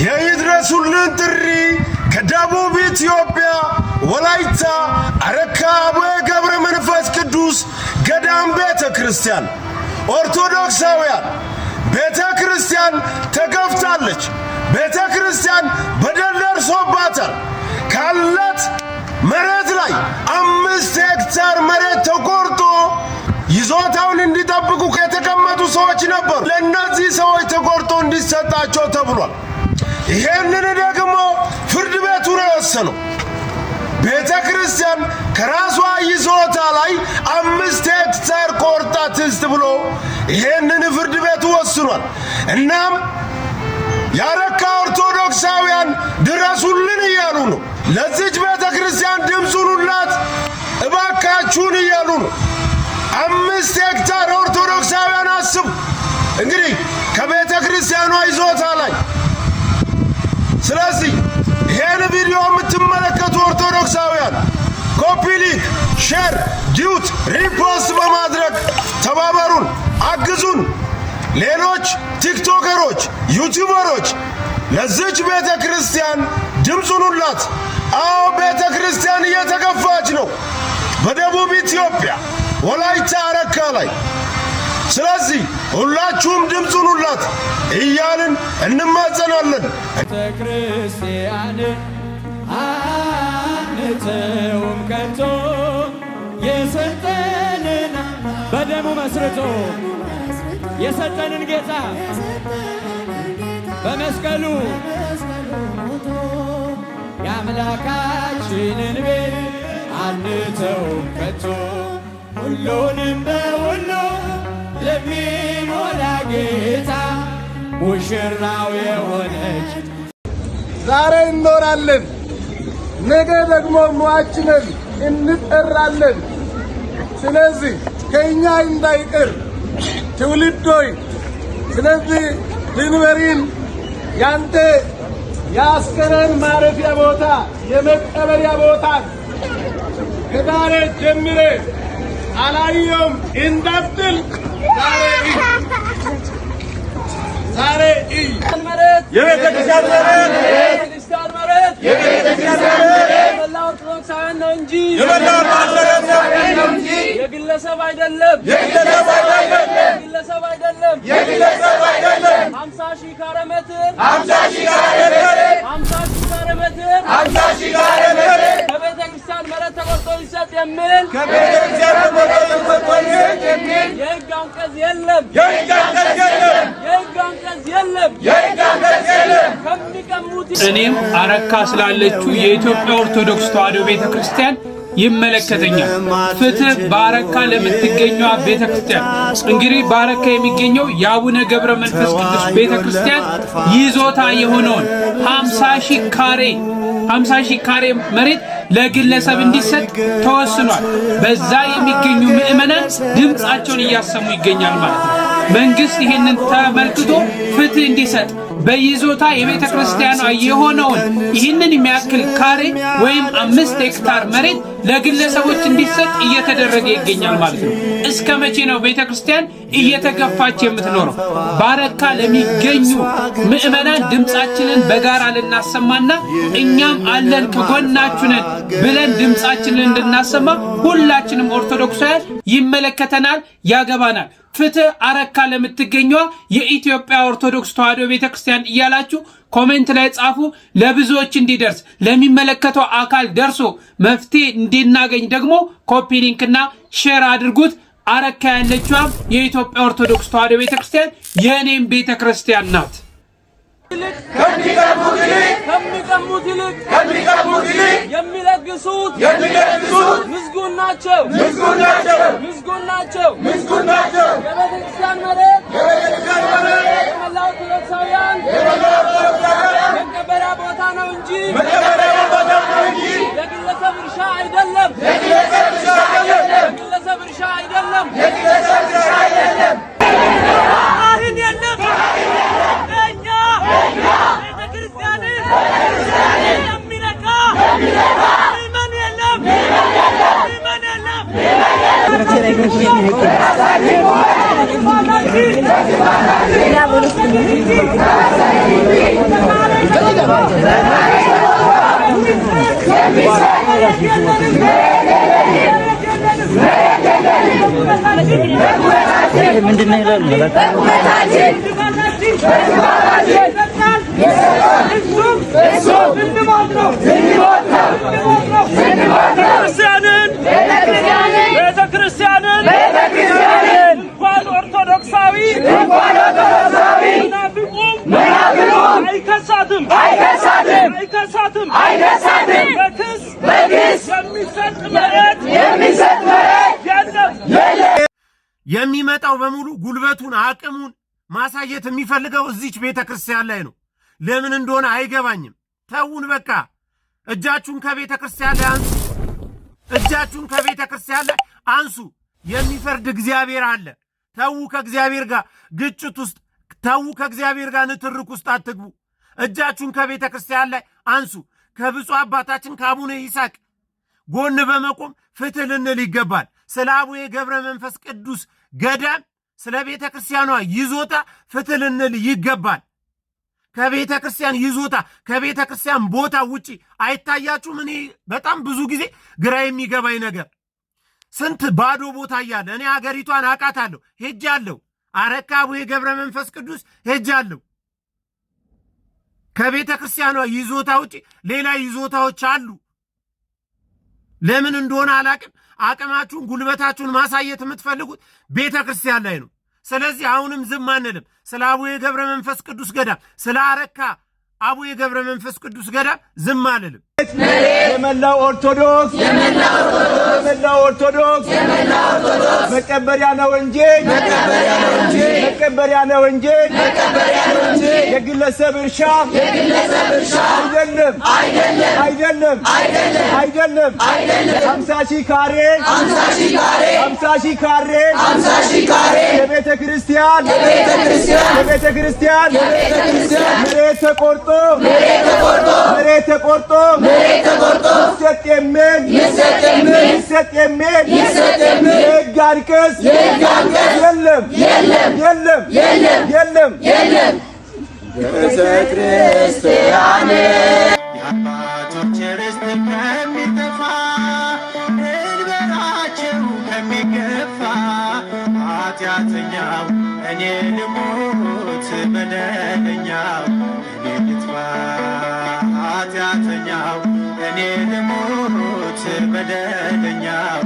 የይድረሱልን ጥሪ ከደቡብ ኢትዮጵያ ወላይታ አረካ አቡነ ገብረ መንፈስ ቅዱስ ገዳም ቤተ ክርስቲያን ኦርቶዶክሳውያን ቤተ ክርስቲያን ተገፍታለች። ቤተ ክርስቲያን በደል ደርሶባታል። ካላት መሬት ላይ 5 ሄክታር መሬት ተቆርጦ ይዞታውን እንዲጠብቁ ከተቀመጡ ሰዎች ነበሩ። ለእነዚህ ሰዎች ተቆርጦ እንዲሰጣቸው ተብሏል። ይሄንን ደግሞ ፍርድ ቤቱ ነው የወሰነው። ቤተ ክርስቲያን ከራሷ ይዞታ ላይ 5 ሄክታር ቆርጣ ትስጥ ብሎ ይሄንን ፍርድ ቤቱ ወስኗል። እናም ያረካ ኦርቶዶክሳውያን ድረሱልን እያሉ ነው። ለዚች ቤተ ክርስቲያን ድምፁኑላት እባካችሁን እያሉ ነው። 5 ሄክታር ኦርቶዶክሳውያን አስቡ እንግዲህ ከቤተ ክርስቲያኗ ይዞታ ላይ። ስለዚህ ይሄን ቪዲዮ የምትመለከቱ ኦርቶዶክሳውያን ኮፒ ሊንክ፣ ሼር፣ ዲዩት፣ ሪፖስት በማድረግ ተባበሩን፣ አግዙን። ሌሎች ቲክቶከሮች፣ ዩቲዩበሮች ለዚች ቤተ ክርስቲያን ድምፁኑላት። አዎ ቤተ ክርስቲያን እየተገፋች ነው በደቡብ ኢትዮጵያ ወላይታ አረካ ላይ። ስለዚህ ሁላችሁም ድምፁኑላት እያልን እንማጸናለን። ቤተክርስቲያን አንተውም ከቶ የሰጠንን በደሙ መስርቶ የሰጠንን ጌታ በመስቀሉ የአምላካችንን ቤት አንተውም ከቶ ሁሉንም በሁሉ ለሚሞላ ጌታ ሙሽራው የሆነች ዛሬ እንኖራለን፣ ነገ ደግሞ ሟችንን እንጠራለን። ስለዚህ ከኛ እንዳይቀር ትውልዶይ፣ ስለዚህ ድንበሪን ያንተ የአስከሬን ማረፊያ ቦታ የመቀበሪያ ቦታ ከዛሬ ጀምሬ አላየውም እንዳትል ዛሬ የቤተክርስቲያን መሬት የመላው ኦርቶዶክሳውያን ነው እንጂ የግለሰብ አይደለም። 50 ሺህ ካሬ ሜትር ከቤተክርስቲያን መሬት ተቆርጦ ይሰጥ የሚል የሕግ አንቀጽ የለም። እኔም አረካ ስላለችው የኢትዮጵያ ኦርቶዶክስ ተዋሕዶ ቤተክርስቲያን ይመለከተኛል። ፍትህ በአረካ ለምትገኘው ቤተክርስቲያን። እንግዲህ በአረካ የሚገኘው የአቡነ ገብረ መንፈስ ቅዱስ ቤተክርስቲያን ይዞታ የሆነውን 50 ሺህ ካሬ መሬት ለግለሰብ እንዲሰጥ ተወስኗል። በዛ የሚገኙ ምዕመናን ድምጻቸውን እያሰሙ ይገኛል ማለት ነው። መንግስት ይሄንን ተመልክቶ ፍትህ እንዲሰጥ በይዞታ የቤተ ክርስቲያኗ የሆነውን ይህንን የሚያክል ካሬ ወይም 5 ሄክታር መሬት ለግለሰቦች እንዲሰጥ እየተደረገ ይገኛል ማለት ነው። እስከ መቼ ነው ቤተ ክርስቲያን እየተገፋች የምትኖረው? ባረካ ለሚገኙ ምዕመናን ድምጻችንን በጋራ ልናሰማና እኛም አለን ከጎናችሁ ነን ብለን ድምጻችንን እንድናሰማ ሁላችንም ኦርቶዶክሳውያን ይመለከተናል፣ ያገባናል። ፍትህ አረካ ለምትገኘው የኢትዮጵያ ኦርቶዶክስ ተዋሕዶ ቤተክርስቲያን እያላችሁ ኮሜንት ላይ ጻፉ። ለብዙዎች እንዲደርስ ለሚመለከተው አካል ደርሶ መፍትሄ እንድናገኝ ደግሞ ኮፒ ሊንክና ሼር አድርጉት። አረካ ያለችው የኢትዮጵያ ኦርቶዶክስ ተዋሕዶ ቤተክርስቲያን የኔም ቤተክርስቲያን ናት። ከሚቀሙት ይልቅ የሚለግሱት ምስጉን ናቸው። የቤተክርስቲያን መሬት የመላው ኦርቶዶክሳውያን መቀበሪያ ቦታ ነው እንጂ የግለሰብ እርሻ አይደለም። የሚነካ የሚመጣው በሙሉ ጉልበቱን አቅሙን ማሳየት የሚፈልገው እዚች ቤተክርስቲያን ላይ ነው። ለምን እንደሆነ አይገባኝም። ተውን በቃ። እጃችሁን ከቤተክርስቲያን ላይ አንሱ። እጃችሁን ከቤተክርስቲያን ላይ አንሱ። የሚፈርድ እግዚአብሔር አለ። ተው ከእግዚአብሔር ጋር ግጭት ውስጥ፣ ተው ከእግዚአብሔር ጋር ንትርክ ውስጥ አትግቡ። እጃችሁን ከቤተክርስቲያን ላይ አንሱ። ከብፁዕ አባታችን ከአቡነ ይስሐቅ ጎን በመቆም ፍትህ ልንል ይገባል። ስለ አቡነ ገብረ መንፈስ ቅዱስ ገዳም፣ ስለ ቤተ ክርስቲያኗ ይዞታ ፍትህ ልንል ይገባል። ከቤተ ክርስቲያን ይዞታ ከቤተ ክርስቲያን ቦታ ውጪ አይታያችሁም? እኔ በጣም ብዙ ጊዜ ግራ የሚገባኝ ነገር ስንት ባዶ ቦታ እያለ እኔ ሀገሪቷን አውቃታለሁ፣ ሄጃለሁ። አረካ አቡነ ገብረ መንፈስ ቅዱስ ሄጃለሁ። ከቤተ ክርስቲያኗ ይዞታ ውጪ ሌላ ይዞታዎች አሉ። ለምን እንደሆነ አላቅም። አቅማችሁን ጉልበታችሁን ማሳየት የምትፈልጉት ቤተ ክርስቲያን ላይ ነው። ስለዚህ አሁንም ዝም አንልም። ስለ አቡነ ገብረ መንፈስ ቅዱስ ገዳም፣ ስለ አረካ አቡነ ገብረ መንፈስ ቅዱስ ገዳም ዝም አንልም። የመላው ኦርቶዶክስ መቀበሪያ ነው እንጂ የግለሰብ እርሻ አይደለም። 50 ሺህ ካሬ የቤተ ክርስቲያን መሬት ተቆርጦ ይሰጥ የሚል የሕግ አንቀጽ የለም። ቤተ ክርስቲያን የአባቶች ርስት ከሚጠፋ ድንበራቸው ከሚገፋ ኃጢአተኛው እኔ ልሞት በደለኛው እኔ ልጥፋ ኃጢአተኛው እኔ ልሞት በደለኛው